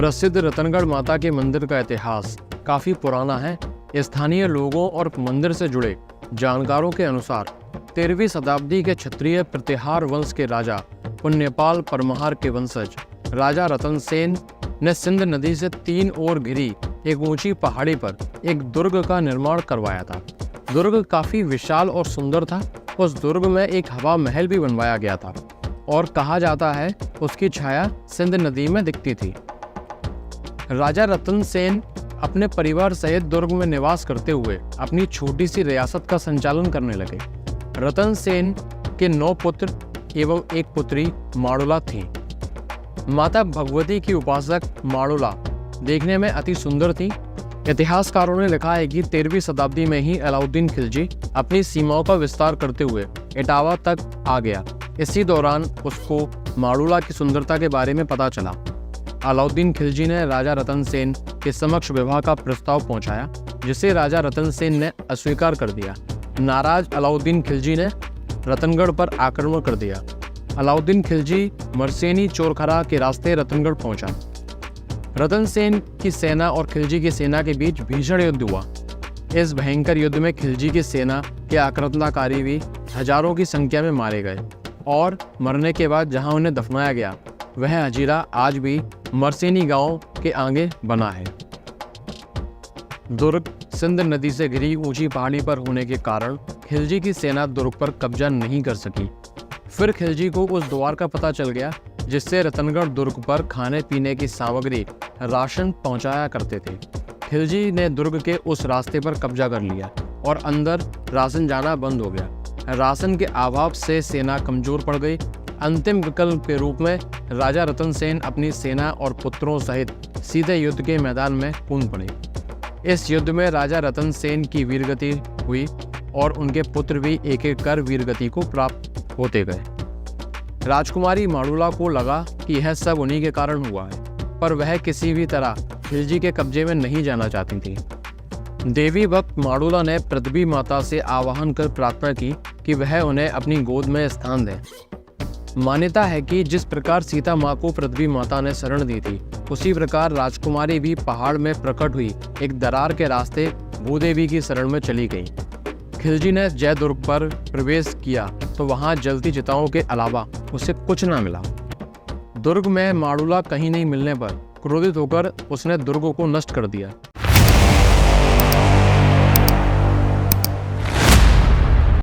प्रसिद्ध रतनगढ़ माता के मंदिर का इतिहास काफी पुराना है। स्थानीय लोगों और मंदिर से जुड़े जानकारों के अनुसार 13वीं शताब्दी के क्षत्रिय प्रतिहार वंश के राजा पुण्यपाल परमार के वंशज राजा रतन सेन ने सिंध नदी से 3 ओर घिरी एक ऊंची पहाड़ी पर एक दुर्ग का निर्माण करवाया था। दुर्ग काफी विशाल और सुंदर था। उस दुर्ग में एक हवा महल भी बनवाया गया था और कहा जाता है उसकी छाया सिंध नदी में दिखती थी। राजा रतन सेन अपने परिवार सहित दुर्ग में निवास करते हुए अपनी छोटी सी रियासत का संचालन करने लगे। रतन सेन के 9 पुत्र एवं एक पुत्री माड़ुला थी। माता भगवती की उपासक माड़ुला देखने में अति सुंदर थी। इतिहासकारों ने लिखा है कि 13वीं शताब्दी में ही अलाउद्दीन खिलजी अपनी सीमाओं का विस्तार करते हुए इटावा तक आ गया। इसी दौरान उसको माड़ुला की सुंदरता के बारे में पता चला। अलाउद्दीन खिलजी ने राजा रतन सेन के समक्ष विवाह का प्रस्ताव पहुंचाया, जिसे राजा रतन सेन ने अस्वीकार कर दिया। नाराज अलाउद्दीन खिलजी ने रतनगढ़ पर आक्रमण कर दिया। अलाउद्दीन खिलजी मरसेनी चोरखरा के रास्ते रतनगढ़ पहुंचा। रतन सेन की सेना और खिलजी की सेना के बीच भीषण युद्ध हुआ। इस भयंकर युद्ध में खिलजी की सेना के आक्रामणकारी भी हजारों की संख्या में मारे गए और मरने के बाद जहां उन्हें दफनाया गया वह हजीरा आज भी मरसेनी गांव के आगे बना है। दुर्ग सिंध नदी से घिरी ऊंची पहाड़ी पर होने के कारण खिलजी की सेना दुर्ग पर कब्जा नहीं कर सकी। फिर खिलजी को उस द्वार का पता चल गया जिससे रतनगढ़ दुर्ग पर खाने पीने की सामग्री राशन पहुंचाया करते थे। खिलजी ने दुर्ग के उस रास्ते पर कब्जा कर लिया और अंदर राशन जाना बंद हो गया। राशन के अभाव से सेना कमजोर पड़ गई। अंतिम विकल्प के रूप में राजा रतन सेन अपनी सेना और पुत्रों सहित सीधे युद्ध के मैदान में कूद पड़े। इस युद्ध में राजा रतन सेन की वीरगति हुई और उनके पुत्र भी एक एक कर वीरगति को प्राप्त होते गए। राजकुमारी माड़ुला को लगा कि यह सब उन्हीं के कारण हुआ है, पर वह किसी भी तरह खिलजी के कब्जे में नहीं जाना चाहती थी। देवी भक्त माड़ुला ने पृथ्वी माता से आवाहन कर प्रार्थना की कि वह उन्हें अपनी गोद में स्थान दे। मान्यता है कि जिस प्रकार सीता माँ को पृथ्वी माता ने शरण दी थी, उसी प्रकार राजकुमारी भी पहाड़ में प्रकट हुई एक दरार के रास्ते भूदेवी की शरण में चली गई। खिलजी ने जयदुर्ग पर प्रवेश किया तो वहां जलती चिताओं के अलावा उसे कुछ न मिला। दुर्ग में माड़ुला कहीं नहीं मिलने पर क्रोधित होकर उसने दुर्ग को नष्ट कर दिया।